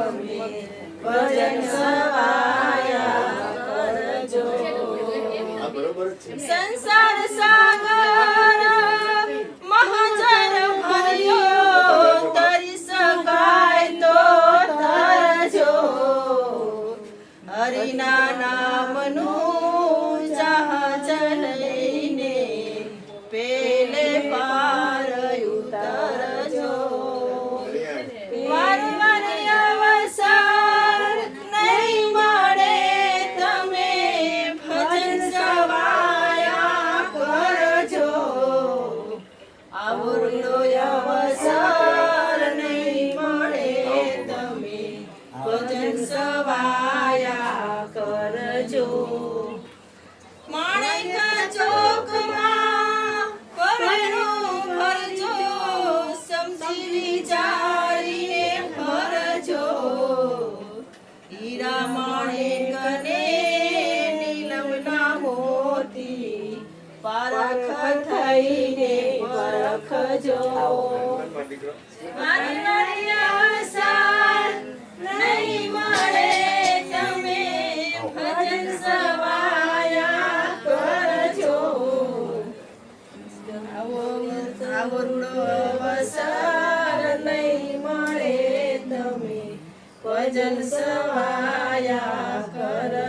તમે ભજન સવાયા કરજો। સંસાર સાગર મહાજર ભર્યો તરી શકાય તો તરજો। હરિના નામનું જહાજ લઈને પેલે પાર ઉતરજો। વાર વાર અવસર નહીં મળે તમે ભજન સવાયા કરજો। આવડો અવસર નહીં મળે તમે ભજન સવાયા કરજો। માણેક ચોકમાં પરણું ભરજો સમજી વિચારીને ભરજો। હીરા માણેકને નીલમના મોતી પારખ થઈને પરખજો। મારી અવસર નહીં મળે તમે ભજન સવાયા કરજો। આવડો અવસર નહીં મળે તમે ભજન સવાયા કરજો।